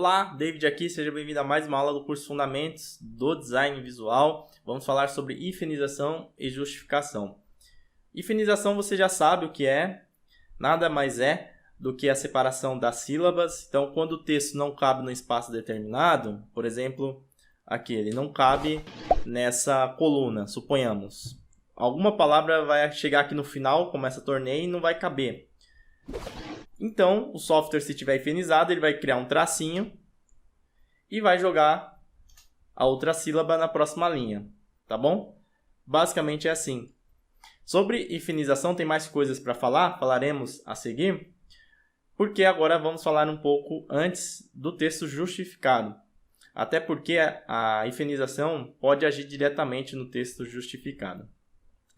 Olá, David aqui, seja bem-vindo a mais uma aula do curso Fundamentos do Design Visual. Vamos falar sobre hifenização e justificação. Hifenização você já sabe o que é, nada mais é do que a separação das sílabas. Então, quando o texto não cabe num espaço determinado, por exemplo, aqui ele não cabe nessa coluna, suponhamos. Alguma palavra vai chegar aqui no final, como essa torneio, e não vai caber. Então, o software, se tiver hifenizado, ele vai criar um tracinho e vai jogar a outra sílaba na próxima linha, tá bom? Basicamente é assim. Sobre hifenização tem mais coisas para falar, falaremos a seguir, porque agora vamos falar um pouco antes do texto justificado. Até porque a hifenização pode agir diretamente no texto justificado.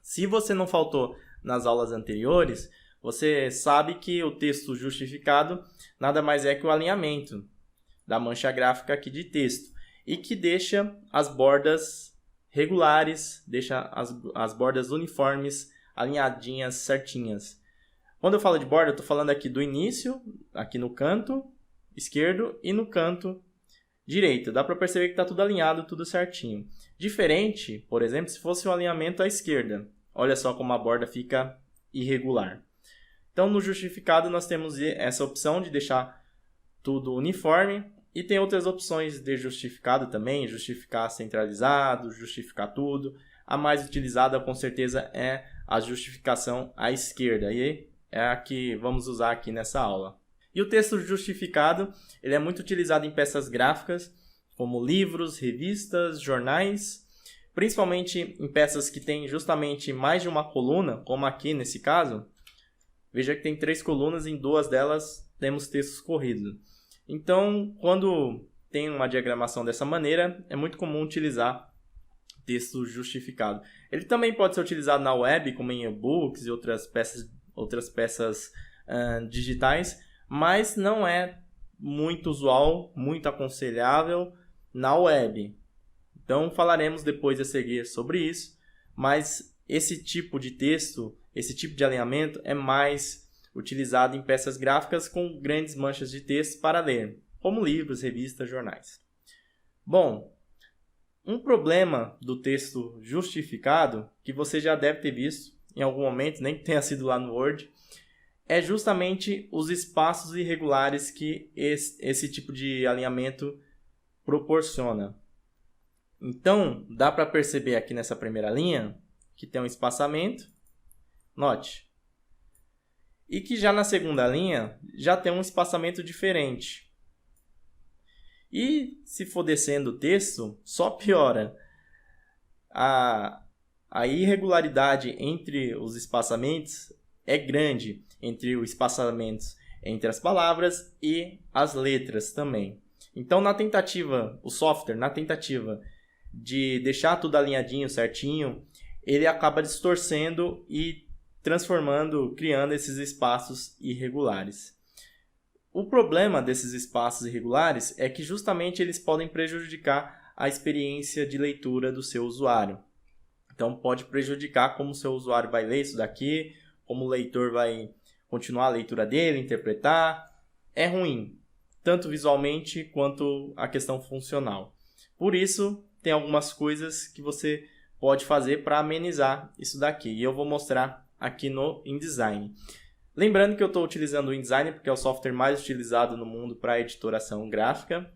Se você não faltou nas aulas anteriores, você sabe que o texto justificado nada mais é que o alinhamento da mancha gráfica aqui de texto e que deixa as bordas regulares, deixa as bordas uniformes, alinhadinhas, certinhas. Quando eu falo de borda, eu estou falando aqui do início, aqui no canto esquerdo e no canto direito. Dá para perceber que está tudo alinhado, tudo certinho. Diferente, por exemplo, se fosse um alinhamento à esquerda. Olha só como a borda fica irregular. Então, no justificado, nós temos essa opção de deixar tudo uniforme e tem outras opções de justificado também, justificar centralizado, justificar tudo. A mais utilizada, com certeza, é a justificação à esquerda e é a que vamos usar aqui nessa aula. E o texto justificado, ele é muito utilizado em peças gráficas, como livros, revistas, jornais, principalmente em peças que têm justamente mais de uma coluna, como aqui nesse caso. Veja que tem 3 colunas e em 2 delas temos textos corridos. Então, quando tem uma diagramação dessa maneira, é muito comum utilizar texto justificado. Ele também pode ser utilizado na web, como em e-books e outras peças digitais, mas não é muito usual, muito aconselhável na web. Então, falaremos depois a seguir sobre isso, mas esse tipo de texto, esse tipo de alinhamento é mais utilizado em peças gráficas com grandes manchas de texto para ler, como livros, revistas, jornais. Bom, um problema do texto justificado, que você já deve ter visto em algum momento, nem que tenha sido lá no Word, é justamente os espaços irregulares que esse tipo de alinhamento proporciona. Então, dá para perceber aqui nessa primeira linha que tem um espaçamento, note, e que já na segunda linha já tem um espaçamento diferente. E se for descendo o texto, só piora. A irregularidade entre os espaçamentos é grande, entre os espaçamentos entre as palavras e as letras também. Então, o software, na tentativa de deixar tudo alinhadinho, certinho, ele acaba distorcendo e criando esses espaços irregulares. O problema desses espaços irregulares é que justamente eles podem prejudicar a experiência de leitura do seu usuário. Então, pode prejudicar como o seu usuário vai ler isso daqui, como o leitor vai continuar a leitura dele, interpretar. É ruim, tanto visualmente quanto a questão funcional. Por isso, tem algumas coisas que você pode fazer para amenizar isso daqui. E eu vou mostrar aqui no InDesign. Lembrando que eu estou utilizando o InDesign porque é o software mais utilizado no mundo para editoração gráfica.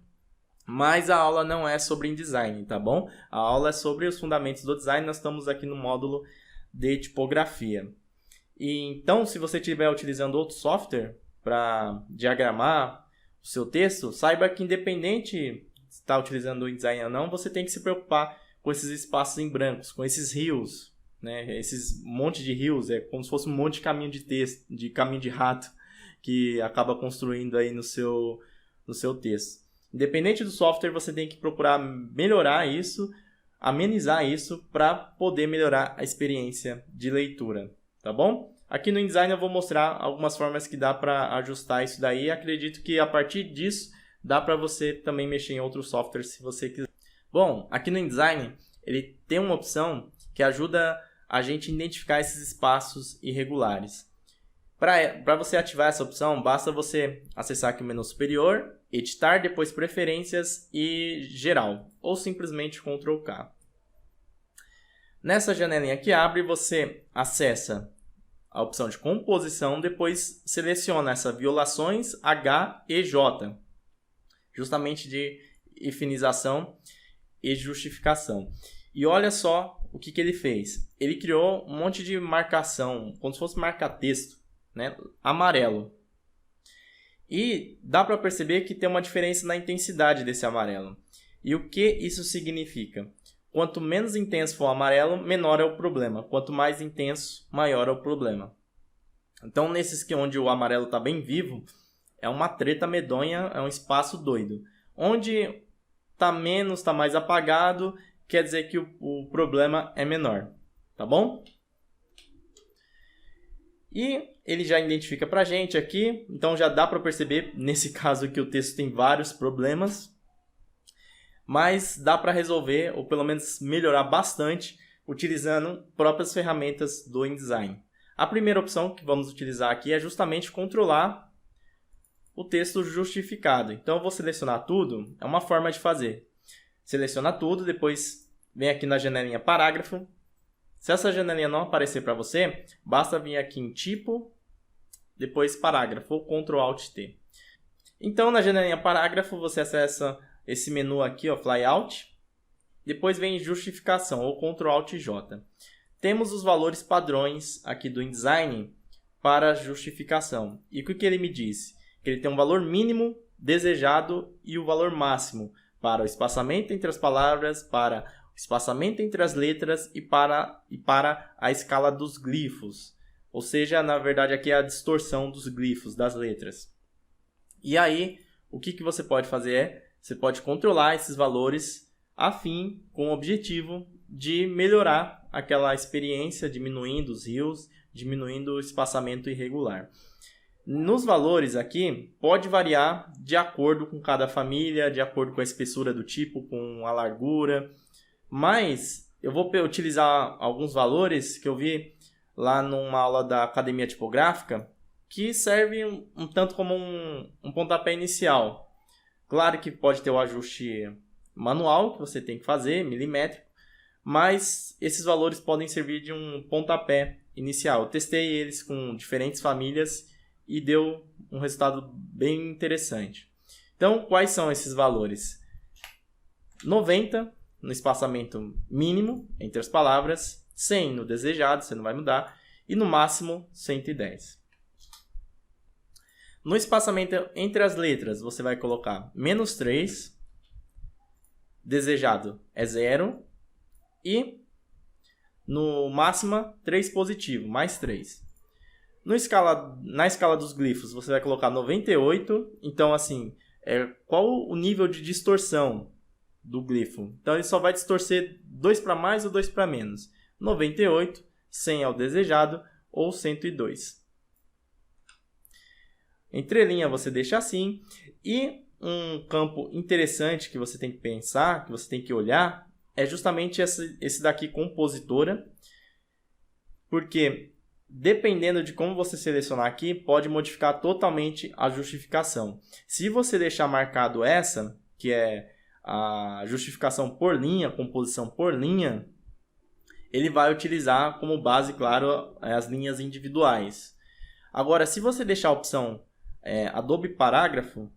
Mas a aula não é sobre InDesign, tá bom? A aula é sobre os fundamentos do design. Nós estamos aqui no módulo de tipografia. E então, se você estiver utilizando outro software para diagramar o seu texto, saiba que independente se está utilizando o InDesign ou não, você tem que se preocupar com esses espaços em brancos, com esses rios, né? Esses monte de rios, é como se fosse um monte de caminho de texto, de caminho de rato que acaba construindo aí no seu texto. Independente do software, você tem que procurar melhorar isso, amenizar isso para poder melhorar a experiência de leitura, tá bom? Aqui no InDesign eu vou mostrar algumas formas que dá para ajustar isso daí. Acredito que a partir disso dá para você também mexer em outros softwares se você quiser. Bom, aqui no InDesign ele tem uma opção que ajuda a gente a identificar esses espaços irregulares. Para você ativar essa opção, basta você acessar aqui o menu superior editar, depois preferências e geral, ou simplesmente Ctrl K. Nessa janelinha que abre, você acessa a opção de composição, depois seleciona essa violações H e J, justamente de hifenização e justificação. E olha só o que ele fez. Ele criou um monte de marcação, como se fosse marca-texto, né? Amarelo. E dá para perceber que tem uma diferença na intensidade desse amarelo. E o que isso significa? Quanto menos intenso for o amarelo, menor é o problema. Quanto mais intenso, maior é o problema. Então, nesses que onde o amarelo está bem vivo, é uma treta medonha, é um espaço doido. Onde está menos, está mais apagado, quer dizer que o problema é menor. Tá bom? E ele já identifica para a gente aqui, então já dá para perceber, nesse caso que o texto tem vários problemas, mas dá para resolver, ou pelo menos melhorar bastante, utilizando próprias ferramentas do InDesign. A primeira opção que vamos utilizar aqui é justamente controlar o texto justificado. Então eu vou selecionar tudo, é uma forma de fazer. Seleciona tudo, depois vem aqui na janelinha parágrafo. Se essa janelinha não aparecer para você, basta vir aqui em tipo, depois parágrafo, ou Ctrl Alt T. Então na janelinha parágrafo você acessa esse menu aqui, ó, Flyout. Depois vem justificação, ou Ctrl Alt J. Temos os valores padrões aqui do InDesign para justificação. E o que ele me disse? Que ele tem um valor mínimo desejado e o valor máximo para o espaçamento entre as palavras, para o espaçamento entre as letras e para a escala dos glifos. Ou seja, na verdade aqui é a distorção dos glifos, das letras. E aí, o que você pode fazer é, você pode controlar esses valores a fim, com o objetivo de melhorar aquela experiência, diminuindo os rios, diminuindo o espaçamento irregular. Nos valores aqui, pode variar de acordo com cada família, de acordo com a espessura do tipo, com a largura. Mas eu vou utilizar alguns valores que eu vi lá numa aula da Academia Tipográfica, que serve um tanto como um pontapé inicial. Claro que pode ter o ajuste manual que você tem que fazer, milimétrico, mas esses valores podem servir de um pontapé inicial. Eu testei eles com diferentes famílias e deu um resultado bem interessante. Então, quais são esses valores? 90 no espaçamento mínimo entre as palavras, 100 no desejado, você não vai mudar, e no máximo 110. No espaçamento entre as letras, você vai colocar -3, desejado é 0, e no máxima 3 positivo, mais 3. Na escala dos glifos, você vai colocar 98, então assim, qual o nível de distorção do glifo? Então ele só vai distorcer 2 para mais ou 2 para menos. 98, 100 é o desejado, ou 102. Entrelinha você deixa assim. E um campo interessante que você tem que pensar, que você tem que olhar, é justamente esse daqui, compositora. Porque dependendo de como você selecionar aqui, pode modificar totalmente a justificação. Se você deixar marcado essa, que é a justificação por linha, composição por linha, ele vai utilizar como base, claro, as linhas individuais. Agora, se você deixar a opção Adobe Parágrafo,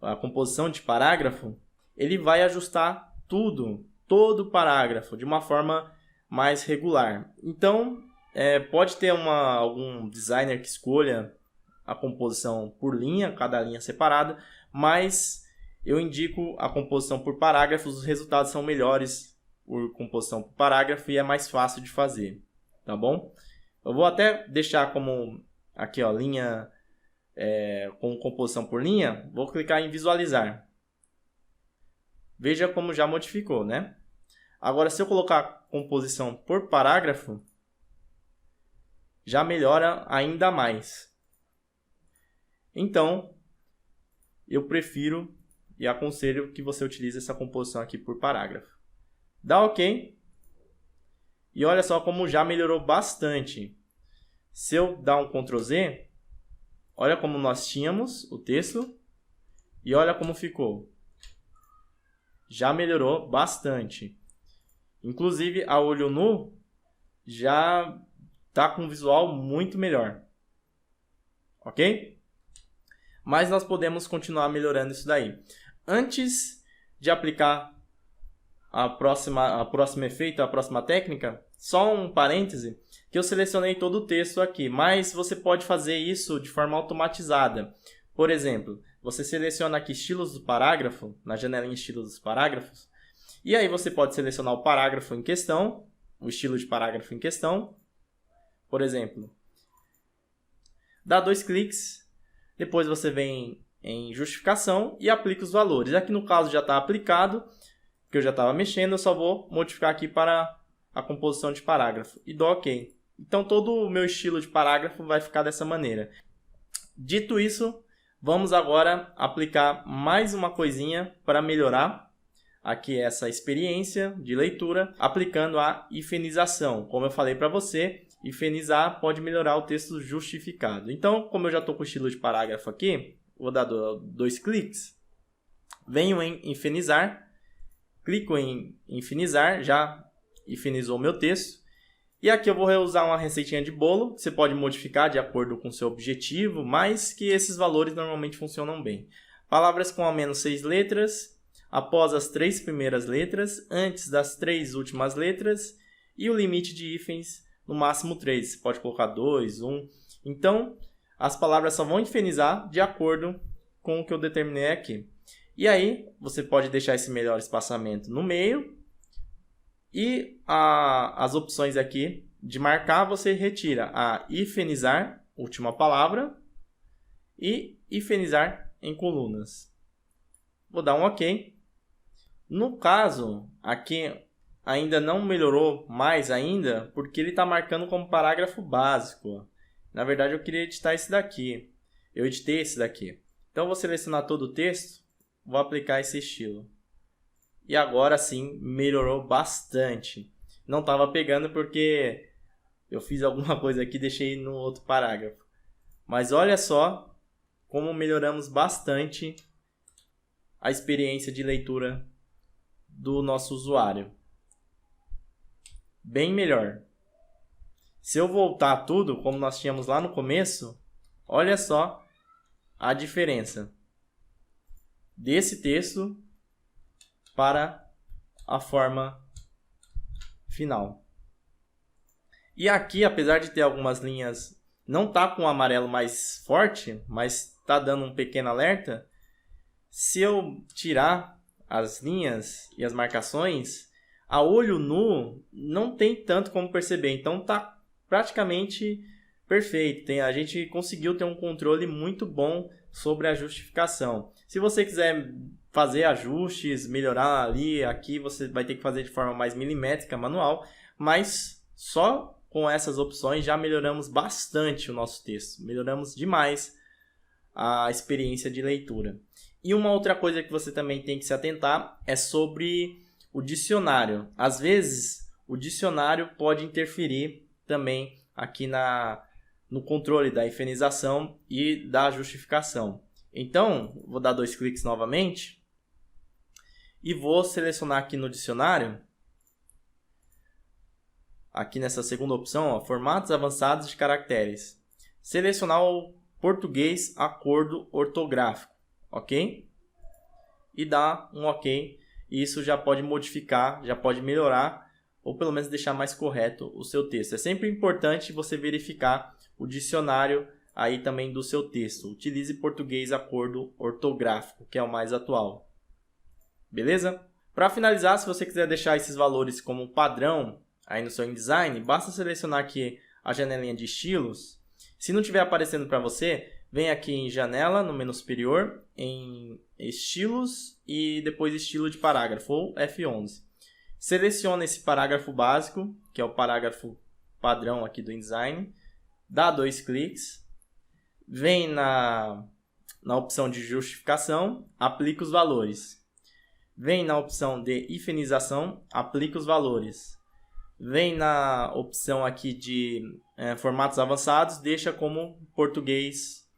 a composição de parágrafo, ele vai ajustar tudo, todo o parágrafo, de uma forma mais regular. Então, pode ter algum designer que escolha a composição por linha, cada linha separada, mas eu indico a composição por parágrafos, os resultados são melhores por composição por parágrafo e é mais fácil de fazer, tá bom? Eu vou até deixar como aqui, ó, linha com composição por linha, vou clicar em visualizar. Veja como já modificou, né? Agora, se eu colocar composição por parágrafo, já melhora ainda mais. Então, eu prefiro e aconselho que você utilize essa composição aqui por parágrafo. Dá OK. E olha só como já melhorou bastante. Se eu dar um Ctrl Z, olha como nós tínhamos o texto E olha como ficou. Já melhorou bastante. Inclusive, a olho nu já está com um visual muito melhor. Ok? Mas nós podemos continuar melhorando isso daí. Antes de aplicar a próxima efeito, a próxima técnica, só um parêntese, que eu selecionei todo o texto aqui, mas você pode fazer isso de forma automatizada. Por exemplo, você seleciona aqui estilos do parágrafo, na janelinha estilos dos parágrafos, e aí você pode selecionar o parágrafo em questão, o estilo de parágrafo em questão. Por exemplo, dá 2 cliques, depois você vem em justificação e aplica os valores. Aqui no caso já está aplicado, que eu já estava mexendo, eu só vou modificar aqui para a composição de parágrafo e dou OK. Então todo o meu estilo de parágrafo vai ficar dessa maneira. Dito isso, vamos agora aplicar mais uma coisinha para melhorar aqui essa experiência de leitura, aplicando a hifenização. Como eu falei para você, hifenizar pode melhorar o texto justificado. Então, como eu já estou com o estilo de parágrafo aqui, vou dar 2 cliques, venho em hifenizar, clico em hifenizar, já hifenizou o meu texto. E aqui eu vou reusar uma receitinha de bolo, que você pode modificar de acordo com o seu objetivo, mas que esses valores normalmente funcionam bem. Palavras com ao menos 6 letras, após as 3 primeiras letras, antes das 3 últimas letras, e o limite de hífens no máximo 3. Você pode colocar 2, 1. Então, as palavras só vão hifenizar de acordo com o que eu determinei aqui. E aí, você pode deixar esse melhor espaçamento no meio. E as opções aqui de marcar, você retira a hifenizar, última palavra, e hifenizar em colunas. Vou dar um OK. No caso, aqui ainda não melhorou mais ainda, porque ele está marcando como parágrafo básico. Na verdade, eu queria editar esse daqui. Eu editei esse daqui. Então, vou selecionar todo o texto, vou aplicar esse estilo. E agora sim, melhorou bastante. Não estava pegando porque eu fiz alguma coisa aqui e deixei no outro parágrafo. Mas olha só como melhoramos bastante a experiência de leitura do nosso usuário. Bem melhor. Se eu voltar tudo, como nós tínhamos lá no começo, olha só a diferença desse texto para a forma final. E aqui, apesar de ter algumas linhas, não está com o amarelo mais forte, mas está dando um pequeno alerta. Se eu tirar as linhas e as marcações, a olho nu não tem tanto como perceber. Então está praticamente perfeito. A gente conseguiu ter um controle muito bom sobre a justificação. Se você quiser fazer ajustes, melhorar ali, aqui você vai ter que fazer de forma mais milimétrica, manual, mas só com essas opções já melhoramos bastante o nosso texto, melhoramos demais a experiência de leitura. E uma outra coisa que você também tem que se atentar é sobre o dicionário. Às vezes, o dicionário pode interferir também aqui no controle da hifenização e da justificação. Então, vou dar 2 cliques novamente e vou selecionar aqui no dicionário, aqui nessa segunda opção, ó, formatos avançados de caracteres. Selecionar o português acordo ortográfico, ok? E dar um OK. E isso já pode modificar, já pode melhorar, ou pelo menos deixar mais correto o seu texto. É sempre importante você verificar o dicionário aí também do seu texto. Utilize português acordo ortográfico, que é o mais atual. Beleza? Para finalizar, se você quiser deixar esses valores como padrão aí no seu InDesign, basta selecionar aqui a janelinha de estilos. Se não estiver aparecendo para você, vem aqui em janela, no menu superior, em estilos e depois estilo de parágrafo, ou F11. Seleciona esse parágrafo básico, que é o parágrafo padrão aqui do InDesign, dá 2 cliques, vem na opção de justificação, aplica os valores. Vem na opção de hifenização, aplica os valores. Vem na opção aqui de formatos avançados, deixa como português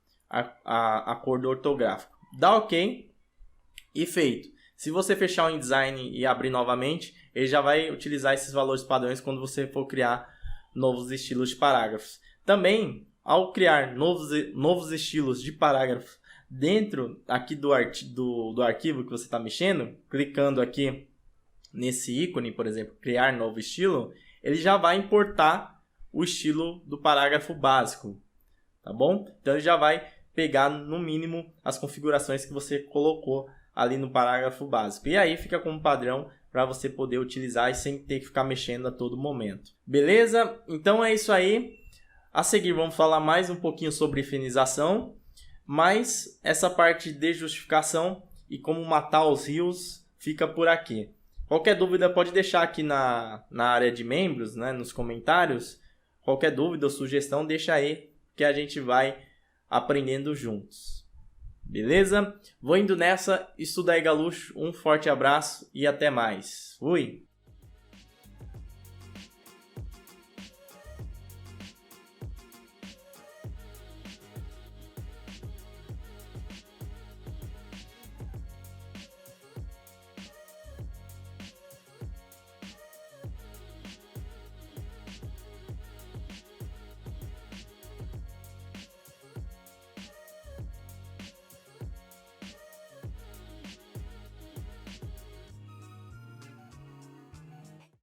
acordo ortográfico. Dá OK E feito. Se você fechar o InDesign e abrir novamente, ele já vai utilizar esses valores padrões quando você for criar novos estilos de parágrafos. Também, ao criar novos estilos de parágrafos dentro aqui do arquivo que você está mexendo, clicando aqui nesse ícone, por exemplo, criar novo estilo, ele já vai importar o estilo do parágrafo básico, tá bom? Então ele já vai pegar no mínimo as configurações que você colocou ali no parágrafo básico. E aí fica como padrão para você poder utilizar e sem ter que ficar mexendo a todo momento. Beleza? Então é isso aí. A seguir vamos falar mais um pouquinho sobre infinização, mas essa parte de justificação e como matar os rios fica por aqui. Qualquer dúvida pode deixar aqui na área de membros, né, nos comentários. Qualquer dúvida ou sugestão deixa aí que a gente vai aprendendo juntos. Beleza? Vou indo nessa. Estuda aí, Galuxo. Um forte abraço e até mais. Fui!